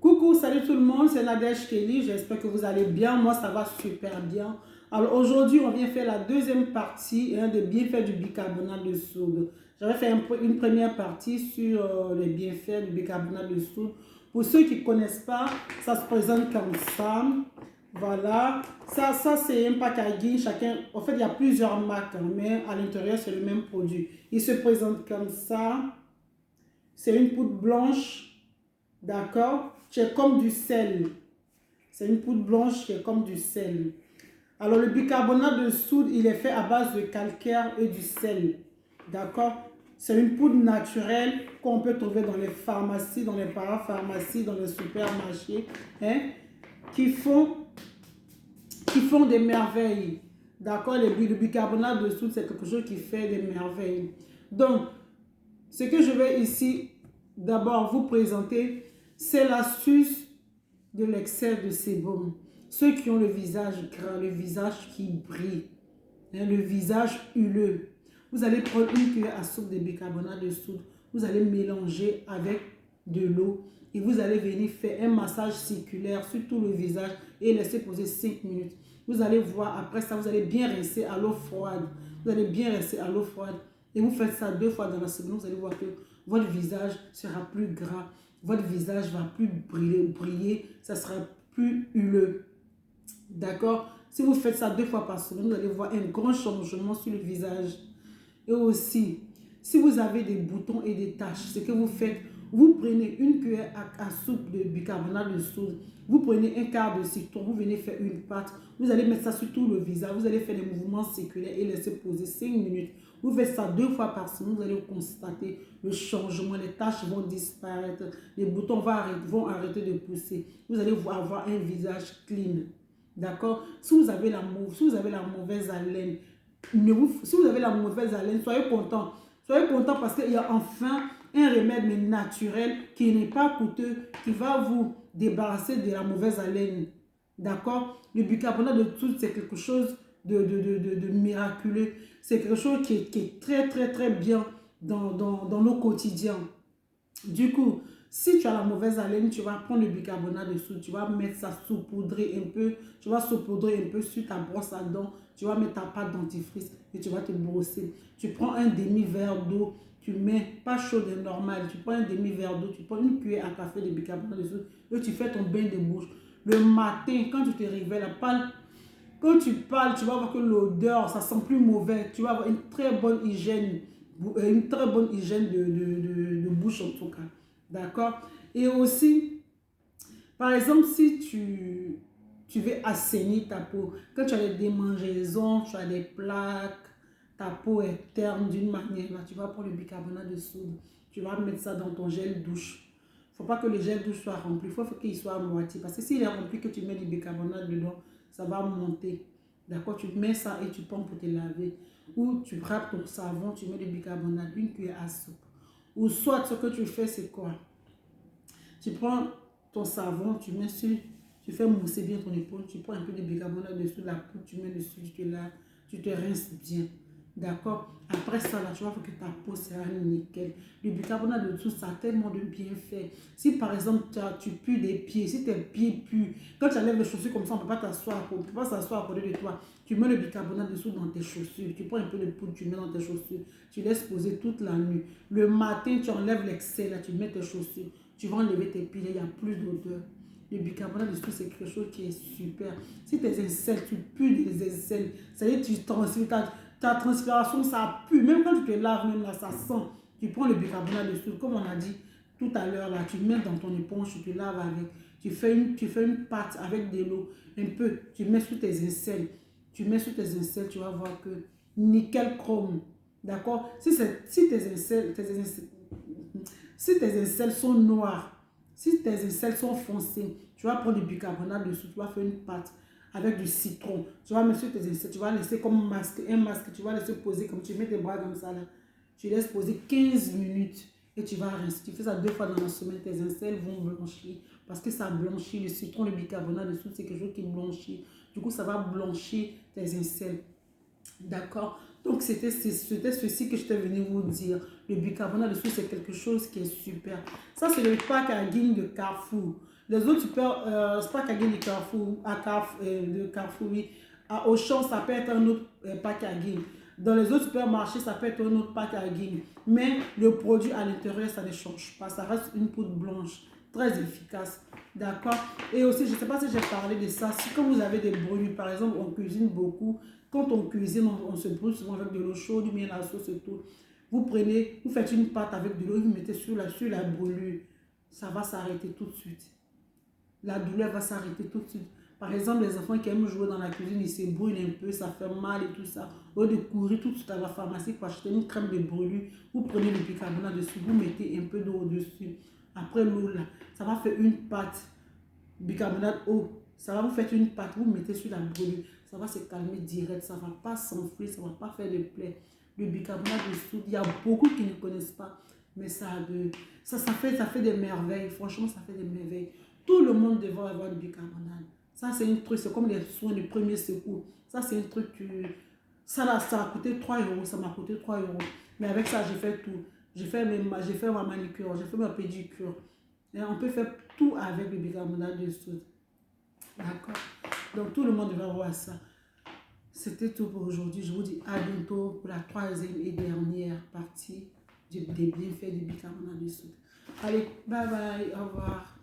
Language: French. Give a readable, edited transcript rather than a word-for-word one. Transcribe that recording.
Coucou, salut tout le monde, c'est Nadège Kelly, j'espère que vous allez bien, moi ça va super bien. Alors aujourd'hui, on vient faire la deuxième partie des bienfaits du bicarbonate de soude. J'avais fait une première partie sur les bienfaits du bicarbonate de soude. Pour ceux qui ne connaissent pas, ça se présente comme ça. Voilà, ça c'est un packaging, chacun, en fait il y a plusieurs marques, mais à l'intérieur c'est le même produit. Il se présente comme ça, c'est une poudre blanche. D'accord? C'est comme du sel. C'est une poudre blanche qui est comme du sel. Alors, le bicarbonate de soude, il est fait à base de calcaire et du sel. D'accord? C'est une poudre naturelle qu'on peut trouver dans les pharmacies, dans les parapharmacies, dans les supermarchés, hein, qui font des merveilles. D'accord? Le bicarbonate de soude, c'est quelque chose qui fait des merveilles. Donc, ce que je vais ici d'abord vous présenter, c'est l'astuce de l'excès de sébum. Ceux qui ont le visage gras, le visage qui brille, hein, le visage huileux, vous allez prendre une cuillère à soupe de bicarbonate de soude, vous allez mélanger avec de l'eau et vous allez venir faire un massage circulaire sur tout le visage et laisser poser 5 minutes. Vous allez voir, après ça, vous allez bien rincer à l'eau froide. Vous allez bien rincer à l'eau froide et vous faites ça 2 fois dans la semaine. Vous allez voir que votre visage sera plus gras, votre visage va plus briller, ça sera plus huileux. D'accord? Si vous faites ça 2 fois par semaine, vous allez voir un grand changement sur le visage. Et aussi, si vous avez des boutons et des taches, ce que vous faites, vous prenez une cuillère à soupe de bicarbonate de soude, vous prenez un quart de citron, vous venez faire une pâte, vous allez mettre ça sur tout le visage, vous allez faire des mouvements circulaires et laisser poser 5 minutes. Vous faites ça 2 fois par semaine, vous allez constater le changement, les taches vont disparaître, les boutons vont arrêter de pousser. Vous allez avoir un visage clean. D'accord? Si vous avez la mauvaise haleine, si vous avez la mauvaise haleine, soyez content. Soyez content parce qu'il y a enfin un remède mais naturel qui n'est pas coûteux, qui va vous débarrasser de la mauvaise haleine. D'accord? Le bicarbonate de soude, c'est quelque chose de miraculeux. C'est quelque chose qui est très, très, très bien dans nos quotidiens. Du coup, si tu as la mauvaise haleine, tu vas prendre le bicarbonate de soude, tu vas mettre ça saupoudrer un peu, tu vas saupoudrer un peu sur ta brosse à dents, tu vas mettre ta pâte dentifrice et tu vas te brosser. Tu prends un demi-verre d'eau, tu mets, pas chaud et normal, tu prends un demi-verre d'eau, tu prends une cuillère à café de bicarbonate de soude et tu fais ton bain de bouche. Le matin, quand tu te réveilles, quand tu parles, tu vas voir que l'odeur, ça sent plus mauvais. Tu vas avoir une très bonne hygiène de bouche en tout cas. D'accord? Et aussi, par exemple, si tu veux assainir ta peau, quand tu as des démangeaisons, tu as des plaques, ta peau est terne d'une manière, là, tu vas prendre le bicarbonate de soude, tu vas mettre ça dans ton gel douche. Il ne faut pas que le gel douche soit rempli, il faut qu'il soit à moitié. Parce que s'il est rempli, que tu mets du bicarbonate dedans, ça va monter. D'accord? Tu mets ça et tu pompes pour te laver. Ou tu frappes ton savon, tu mets du bicarbonate, une cuillère à soupe. Ou soit ce que tu fais, c'est quoi? Tu prends ton savon, tu fais mousser bien ton épaule, tu prends un peu de bicarbonate dessus, la poudre, tu mets dessus, tu te laves, tu te rinces bien. D'accord? Après ça, là, tu vas voir que ta peau sera nickel. Le bicarbonate de soude, ça a tellement de bienfaits. Si par exemple, tu pues des pieds, si tes pieds puent, quand tu enlèves les chaussures comme ça, on ne peut pas s'asseoir à côté de toi. Tu mets le bicarbonate de soude dans tes chaussures, tu prends un peu de poudre, tu mets dans tes chaussures, tu laisses poser toute la nuit. Le matin, tu enlèves l'excès, là, tu mets tes chaussures, tu vas enlever tes pieds, il n'y a plus d'odeur. Le bicarbonate de soude, c'est quelque chose qui est super. Si tes aisselles, tu pues des aisselles, ça y est, tu transpires, ta transpiration, ça pue. Même quand tu te laves, même là, ça sent. Tu prends le bicarbonate de soude, comme on a dit tout à l'heure, là, tu mets dans ton éponge, tu te laves avec. Tu fais une pâte avec de l'eau, un peu, tu mets sur tes aisselles. Tu mets sur tes aisselles, tu vas voir que nickel chrome. D'accord? Si tes aisselles sont noires, si tes aisselles sont foncées, tu vas prendre du bicarbonate dessus, tu vas faire une pâte avec du citron. Tu vas mettre sur tes aisselles, tu vas laisser comme masque, un masque, tu vas laisser poser comme tu mets tes bras comme ça là. Tu laisses poser 15 minutes et tu vas rester. Tu fais ça 2 fois dans la semaine, tes aisselles vont blanchir parce que ça blanchit. Le citron, le bicarbonate dessus, c'est quelque chose qui blanchit. Du coup, ça va blanchir tes aisselles. D'accord? Donc, c'était ceci que je t'ai venu vous dire. Le bicarbonate de soude, c'est quelque chose qui est super. Ça, c'est le packaging de Carrefour. Les autres super, c'est pas Kagin de Carrefour, de Carrefour, oui. À Auchan, ça peut être un autre packaging. Dans les autres supermarchés, ça peut être un autre packaging. Mais le produit à l'intérieur, ça ne change pas. Ça reste une poudre blanche, très efficace. D'accord? Et aussi, je ne sais pas si j'ai parlé de ça. Si quand vous avez des brûlures, par exemple, on cuisine beaucoup. Quand on cuisine, on se brûle souvent avec de l'eau chaude, ou bien la sauce et tout. Vous prenez, vous faites une pâte avec de l'eau, vous mettez sur la brûlure. Ça va s'arrêter tout de suite. La douleur va s'arrêter tout de suite. Par exemple, les enfants qui aiment jouer dans la cuisine, ils se brûlent un peu, ça fait mal et tout ça. Au lieu de courir tout de suite à la pharmacie pour acheter une crème de brûlure, vous prenez le bicarbonate dessus, vous mettez un peu d'eau au-dessus. Après l'eau là, ça va faire une pâte. Bicarbonate eau, ça va vous faire une pâte, vous mettez sur la brûlure. Ça va se calmer direct, ça ne va pas s'enfler, ça ne va pas faire de plaies. Le bicarbonate de soude, il y a beaucoup qui ne connaissent pas, mais ça fait des merveilles. Franchement, ça fait des merveilles. Tout le monde devrait avoir du bicarbonate. Ça, c'est un truc, c'est comme les soins de premier secours. Ça, c'est un truc, ça a coûté 3 euros, ça m'a coûté 3 euros. Mais avec ça, j'ai fait tout. J'ai fait ma manicure, j'ai fait ma pédicure. Et on peut faire tout avec le bicarbonate de soude. D'accord? Donc, tout le monde devrait avoir ça. C'était tout pour aujourd'hui. Je vous dis à bientôt pour la troisième et dernière partie des bienfaits du bicarbonate de soude. Allez, bye bye, au revoir.